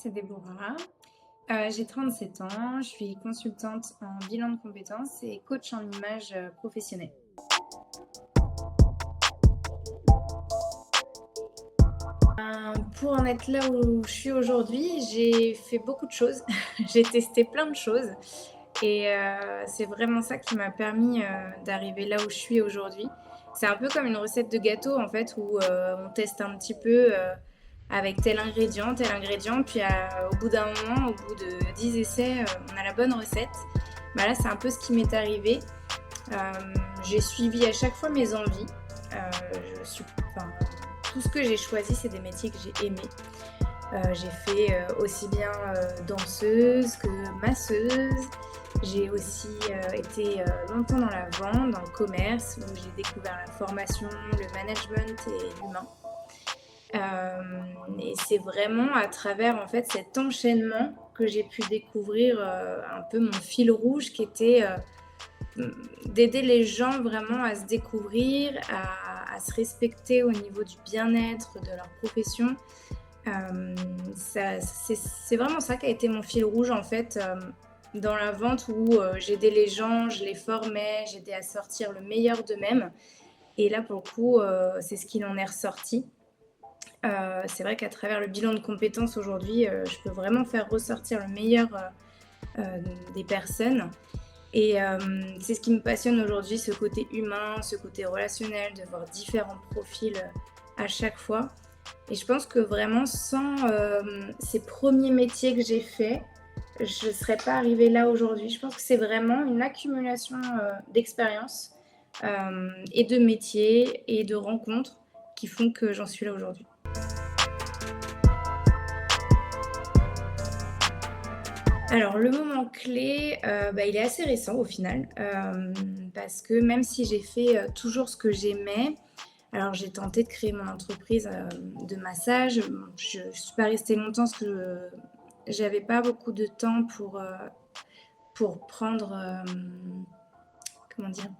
c'est Déborah. J'ai 37 ans, je suis consultante en bilan de compétences et coach en image professionnelle. Pour en être là où je suis aujourd'hui, j'ai fait beaucoup de choses. J'ai testé plein de choses et c'est vraiment ça qui m'a permis d'arriver là où je suis aujourd'hui. C'est un peu comme une recette de gâteau en fait où on teste un petit peu avec tel ingrédient, puis au bout d'un moment, au bout de 10 essais, on a la bonne recette. Bah là, c'est un peu ce qui m'est arrivé. J'ai suivi à chaque fois mes envies. Je suis, enfin, tout ce que j'ai choisi, c'est des métiers que j'ai aimés. J'ai fait aussi bien danseuse que masseuse. J'ai aussi été longtemps dans la vente, dans le commerce, où j'ai découvert la formation, le management et l'humain. Et c'est vraiment à travers en fait cet enchaînement que j'ai pu découvrir un peu mon fil rouge qui était d'aider les gens vraiment à se découvrir, à se respecter au niveau du bien-être de leur profession. C'est vraiment ça qui a été mon fil rouge en fait dans la vente où j'aidais les gens, je les formais, j'aidais à sortir le meilleur d'eux-mêmes. Et là pour le coup, c'est ce qu'il en est ressorti. C'est vrai qu'à travers le bilan de compétences aujourd'hui, je peux vraiment faire ressortir le meilleur des personnes. Et c'est ce qui me passionne aujourd'hui, ce côté humain, ce côté relationnel, de voir différents profils à chaque fois. Et je pense que vraiment sans ces premiers métiers que j'ai faits, je ne serais pas arrivée là aujourd'hui. Je pense que c'est vraiment une accumulation d'expériences et de métiers et de rencontres qui font que j'en suis là aujourd'hui. Alors le moment clé, il est assez récent au final, parce que même si j'ai fait toujours ce que j'aimais, alors j'ai tenté de créer mon entreprise de massage. Bon, je ne suis pas restée longtemps parce que j'avais pas beaucoup de temps pour prendre, comment dire?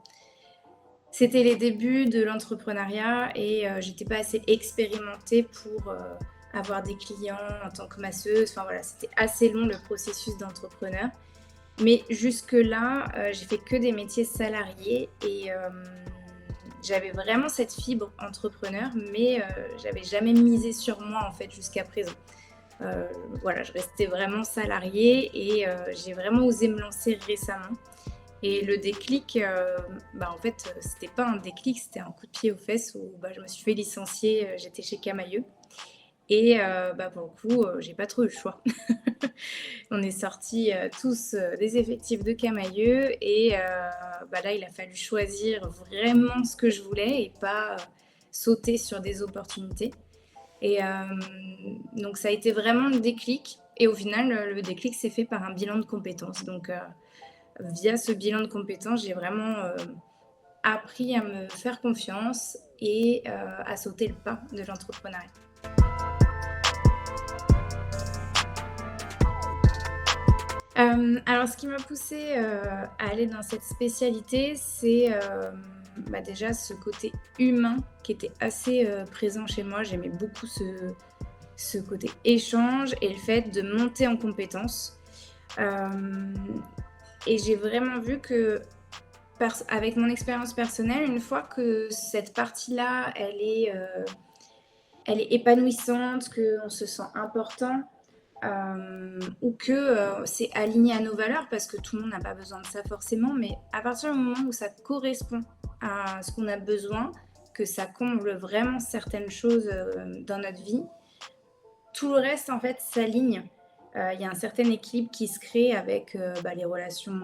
C'était les débuts de l'entrepreneuriat et j'étais pas assez expérimentée pour avoir des clients en tant que masseuse. Enfin voilà, c'était assez long le processus d'entrepreneur. Mais jusque-là, j'ai fait que des métiers salariés et j'avais vraiment cette fibre entrepreneur, mais j'avais jamais misé sur moi, en fait, jusqu'à présent. Heu, voilà, je restais vraiment salariée et j'ai vraiment osé me lancer récemment et le déclic, en fait, c'était pas un déclic, c'était un coup de pied aux fesses où, je me suis fait licencier, j'étais chez Camaïeu et pour le coup, j'ai pas trop eu le choix. On est sortis, tous, des effectifs de Camaïeu et là, il a fallu choisir vraiment ce que je voulais et pas, sauter sur des opportunités et donc ça a été vraiment le déclic et au final, le déclic s'est fait par un bilan de compétences donc via ce bilan de compétences, j'ai vraiment, appris à me faire confiance et à sauter le pas de l'entrepreneuriat. Alors ce qui m'a poussée, à aller dans cette spécialité, c'est, déjà ce côté humain qui était assez, présent chez moi. J'aimais beaucoup ce côté échange et le fait de monter en compétences. Hem Et j'ai vraiment vu que avec mon expérience personnelle, une fois que cette partie-là, elle est épanouissante, qu'on se sent important, ou que c'est aligné à nos valeurs, parce que tout le monde n'a pas besoin de ça forcément, mais à partir du moment où ça correspond à ce qu'on a besoin, que ça comble vraiment certaines choses dans notre vie, tout le reste en fait s'aligne. Il y a un certain équilibre qui se crée avec les relations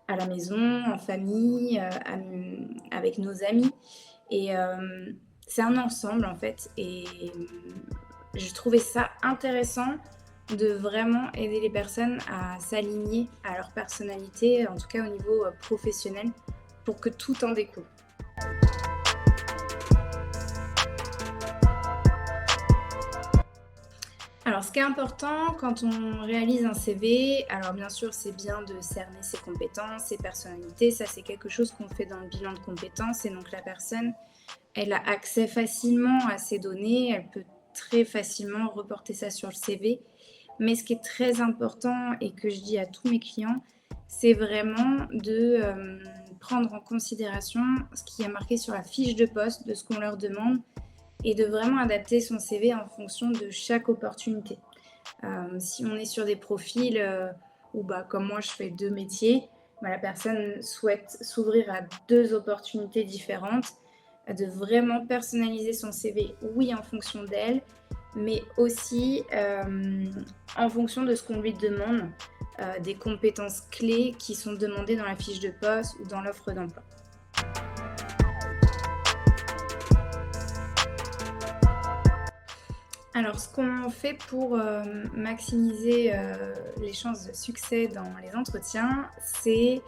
à la maison, en famille, avec nos amis. Et c'est un ensemble en fait. Et je trouvais ça intéressant de vraiment aider les personnes à s'aligner à leur personnalité, en tout cas au niveau professionnel, pour que tout en découle. Alors, ce qui est important quand on réalise un CV, alors bien sûr, c'est bien de cerner ses compétences, ses personnalités. Ça, c'est quelque chose qu'on fait dans le bilan de compétences. Et donc, la personne, elle a accès facilement à ces données. Elle peut très facilement reporter ça sur le CV. Mais ce qui est très important et que je dis à tous mes clients, c'est vraiment de, prendre en considération ce qui est marqué sur la fiche de poste de ce qu'on leur demande et de vraiment adapter son CV en fonction de chaque opportunité. Si on est sur des profils, où bah, comme moi je fais 2 métiers, bah, la personne souhaite s'ouvrir à 2 opportunités différentes, de vraiment personnaliser son CV, oui, en fonction d'elle, mais aussi, en fonction de ce qu'on lui demande, des compétences clés qui sont demandées dans la fiche de poste ou dans l'offre d'emploi. Alors, ce qu'on fait pour, maximiser, les chances de succès dans les entretiens, c'est,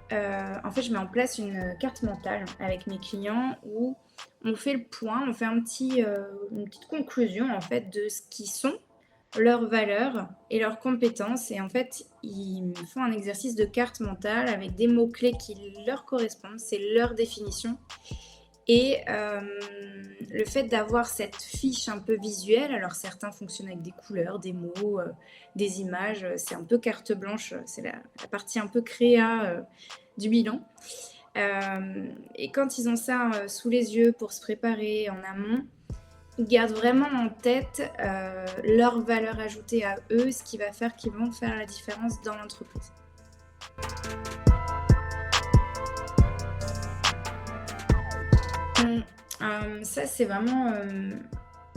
en fait, je mets en place une carte mentale avec mes clients où on fait le point, on fait une petite conclusion, en fait, de ce qu'ils sont, leurs valeurs et leurs compétences et en fait, ils me font un exercice de carte mentale avec des mots clés qui leur correspondent, c'est leur définition et le fait d'avoir cette fiche un peu visuelle, alors certains fonctionnent avec des couleurs, des mots, des images, c'est un peu carte blanche, c'est la partie un peu créa, du bilan. Et quand ils ont ça, sous les yeux pour se préparer en amont, ils gardent vraiment en tête, leur valeur ajoutée à eux, ce qui va faire qu'ils vont faire la différence dans l'entreprise. Mmh, ça, c'est vraiment,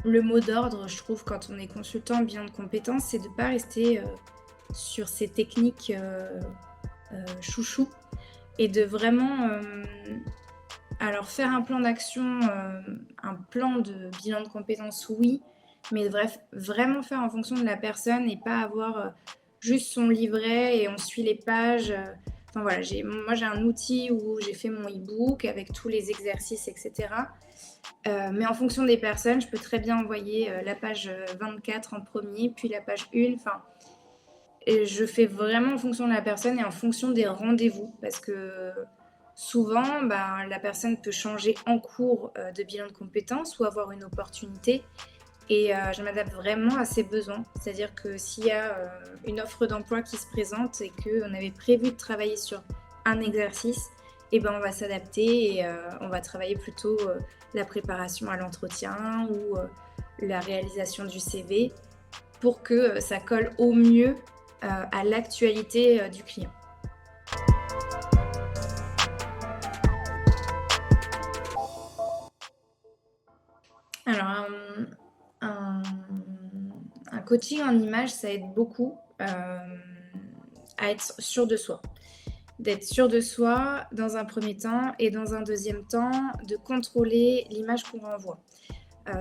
le mot d'ordre, je trouve, quand on est consultant bilan de compétences, c'est de ne pas rester, sur ces techniques, chouchou et de vraiment, alors faire un plan d'action, un plan de bilan de compétences, oui, mais bref, vraiment faire en fonction de la personne et pas avoir, juste son livret et on suit les pages, enfin voilà, j'ai un outil où j'ai fait mon e-book avec tous les exercices et cetera. Mais en fonction des personnes, je peux très bien envoyer, la page, 24 en premier, puis la page 1, enfin et je fais vraiment en fonction de la personne et en fonction des rendez-vous parce que souvent, ben, la personne peut changer en cours, de bilan de compétences ou avoir une opportunité et je m'adapte vraiment à ses besoins. C'est-à-dire que s'il y a, une offre d'emploi qui se présente et qu'on avait prévu de travailler sur un exercice et ben, on va s'adapter et on va travailler plutôt, la préparation à l'entretien ou, la réalisation du CV pour que, ça colle au mieux, à l'actualité, du client. Alors un un coaching en images, ça aide beaucoup, à être sûr de soi. D'être sûr de soi dans un premier temps et dans un deuxième temps, de contrôler l'image qu'on renvoie.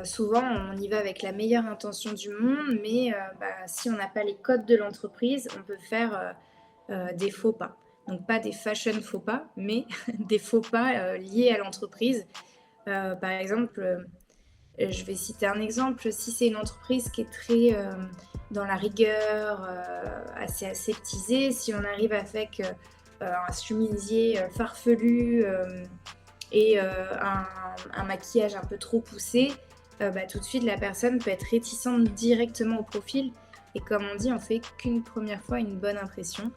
Souvent, on y va avec la meilleure intention du monde, mais bah, si on n'a pas les codes de l'entreprise, on peut faire, des faux pas. Donc pas des fashion faux pas, mais des faux pas, liés à l'entreprise. Par exemple, je vais citer un exemple, si c'est une entreprise qui est très, dans la rigueur, assez aseptisée, si on arrive avec, un chemisier, farfelu, et un maquillage un peu trop poussé, bah, tout de suite la personne peut être réticente directement au profil et comme on dit, on fait qu'une première fois une bonne impression,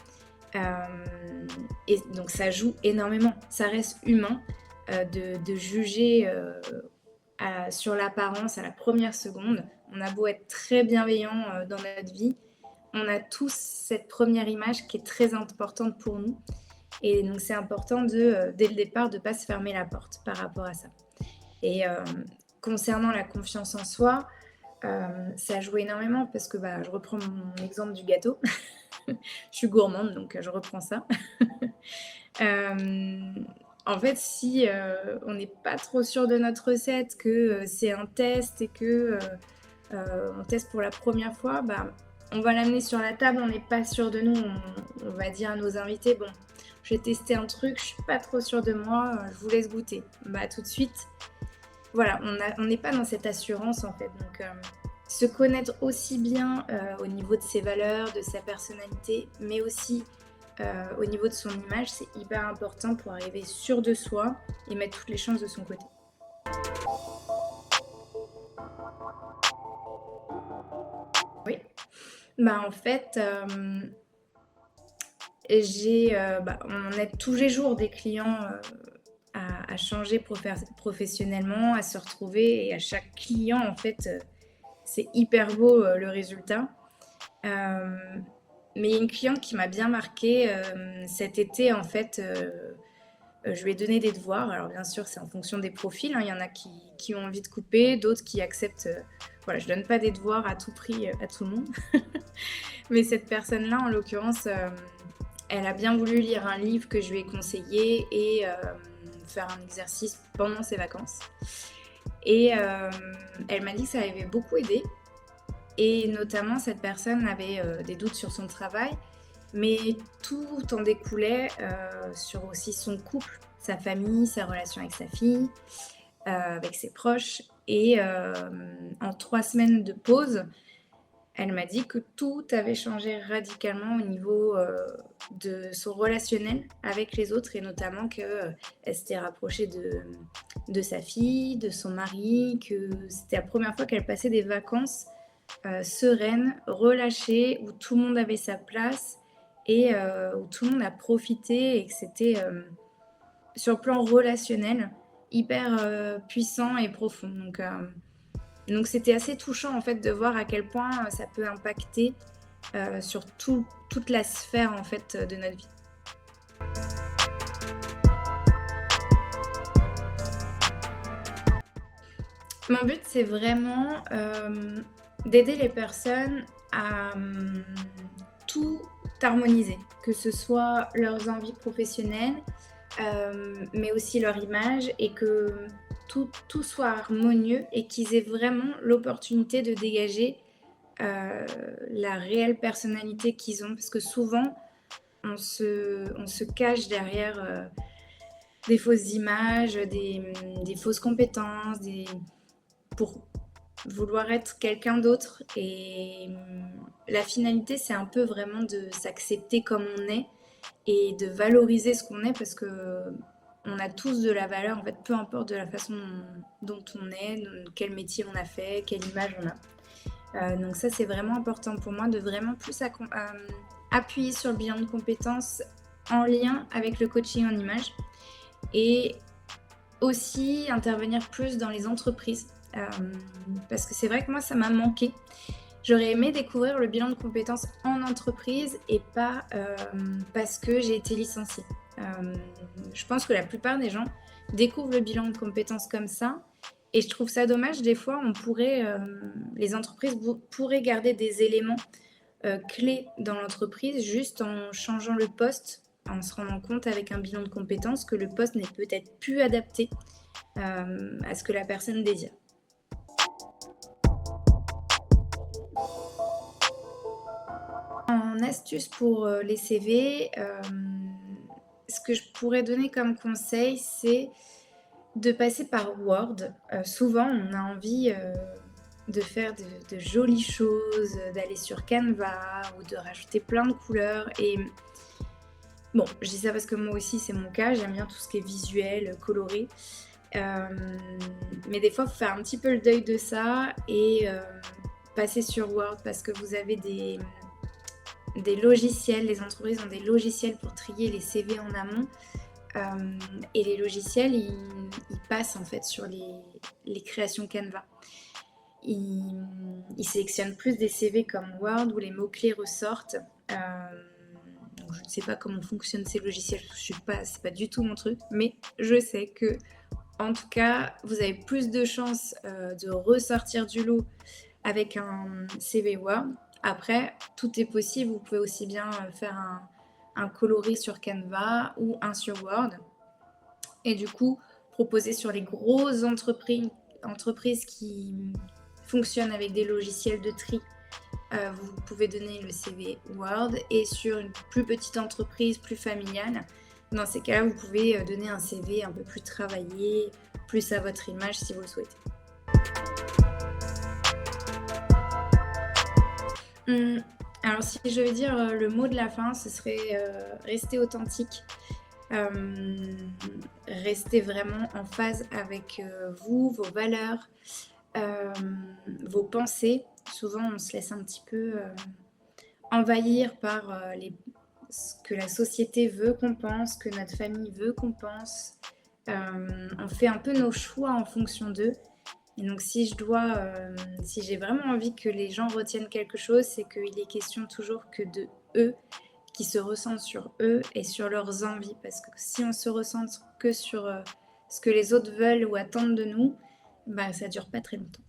et donc ça joue énormément. Ça reste humain, de juger, sur l'apparence à la première seconde. On a beau être très bienveillant, dans notre vie, on a tous cette première image qui est très importante pour nous et donc c'est important de, dès le départ, de ne pas se fermer la porte par rapport à ça et concernant la confiance en soi, ça joue énormément parce que, bah, je reprends mon exemple du gâteau. Je suis gourmande donc je reprends ça. Hem, En fait, si, on n'est pas trop sûr de notre recette, que, c'est un test et que, on teste pour la première fois, bah, on va l'amener sur la table, on n'est pas sûr de nous. On va dire à nos invités: «Bon, je vais tester un truc, je suis pas trop sûre de moi, je vous laisse goûter». Bah, tout de suite, voilà, on n'est pas dans cette assurance, en fait. Donc, se connaître aussi bien, au niveau de ses valeurs, de sa personnalité, mais aussi, au niveau de son image, c'est hyper important pour arriver sûr de soi et mettre toutes les chances de son côté. Oui. Bah, en fait, on aide tous les jours des clients, à changer professionnellement, à se retrouver et à chaque client, en fait, c'est hyper beau, le résultat. Hem, mais il y a une cliente qui m'a bien marquée, cet été, en fait, je lui ai donné des devoirs. Alors bien sûr, c'est en fonction des profils, hein. Il y en a qui ont envie de couper, d'autres qui acceptent, voilà, je donne pas des devoirs à tout prix, à tout le monde. Mais cette personne-là, en l'occurrence, elle a bien voulu lire un livre que je lui ai conseillé et faire un exercice pendant ses vacances. Et elle m'a dit que ça l'avait beaucoup aidé. Et notamment, cette personne avait des doutes sur son travail, mais tout en découlait sur aussi son couple, sa famille, sa relation avec sa fille, avec ses proches. Et en 3 semaines de pause, elle m'a dit que tout avait changé radicalement au niveau de son relationnel avec les autres et notamment qu'elle s'était rapprochée de sa fille, de son mari, que c'était la première fois qu'elle passait des vacances sereine, relâchée, où tout le monde avait sa place et où tout le monde a profité et que c'était, sur le plan relationnel, hyper, puissant et profond. Donc c'était assez touchant en fait de voir à quel point, ça peut impacter, sur toute la sphère en fait, de notre vie. Mon but, c'est vraiment, d'aider les personnes à, tout harmoniser, que ce soit leurs envies professionnelles, mais aussi leur image et que tout soit harmonieux et qu'ils aient vraiment l'opportunité de dégager, la réelle personnalité qu'ils ont. Parce que souvent, on se cache derrière, des fausses images, des fausses compétences, pour vouloir être quelqu'un d'autre et la finalité, c'est un peu vraiment de s'accepter comme on est et de valoriser ce qu'on est parce qu'on a tous de la valeur, en fait, peu importe de la façon dont on est, quel métier on a fait, quelle image on a. Donc ça, c'est vraiment important pour moi de vraiment plus appuyer sur le bilan de compétences en lien avec le coaching en image et aussi intervenir plus dans les entreprises, parce que c'est vrai que moi, ça m'a manqué. J'aurais aimé découvrir le bilan de compétences en entreprise et pas, parce que j'ai été licenciée. Hem, je pense que la plupart des gens découvrent le bilan de compétences comme ça et je trouve ça dommage. Des fois, les entreprises pourraient garder des éléments, clés dans l'entreprise juste en changeant le poste, en se rendant compte avec un bilan de compétences que le poste n'est peut-être plus adapté, à ce que la personne désire. En astuce pour, les CV, ce que je pourrais donner comme conseil, c'est de passer par Word. Souvent, on a envie, de faire de jolies choses, d'aller sur Canva ou de rajouter plein de couleurs et bon, je dis ça parce que moi aussi c'est mon cas, j'aime bien tout ce qui est visuel, coloré. Hem, mais des fois, il faut faire un petit peu le deuil de ça et passer sur Word parce que vous avez des logiciels, les entreprises ont des logiciels pour trier les CV en amont, et les logiciels, ils passent en fait sur les créations Canva. Ils sélectionnent plus des CV comme Word où les mots-clés ressortent. Donc je ne sais pas comment fonctionnent ces logiciels, c'est pas du tout mon truc, mais je sais que en tout cas, vous avez plus de chances, de ressortir du lot avec un CV Word. Après, tout est possible. Vous pouvez aussi bien, faire un coloris sur Canva ou un sur Word et du coup, proposer sur les grosses entreprises qui fonctionnent avec des logiciels de tri, vous pouvez donner le CV Word et sur une plus petite entreprise, plus familiale, dans ces cas-là, vous pouvez, donner un CV un peu plus travaillé, plus à votre image si vous le souhaitez. Mmh, alors si je veux dire, le mot de la fin, ce serait, rester authentique. Hem, Rester vraiment en phase avec, vous, vos valeurs, vos pensées. Souvent, on se laisse un petit peu, envahir par, ce que la société veut qu'on pense, que notre famille veut qu'on pense. On fait un peu nos choix en fonction d'eux et donc si j'ai vraiment envie que les gens retiennent quelque chose, c'est qu'il est question toujours que de eux, qui se recentrent sur eux et sur leurs envies. Parce que si on se recentre que sur, ce que les autres veulent ou attendent de nous, bah, ça dure pas très longtemps.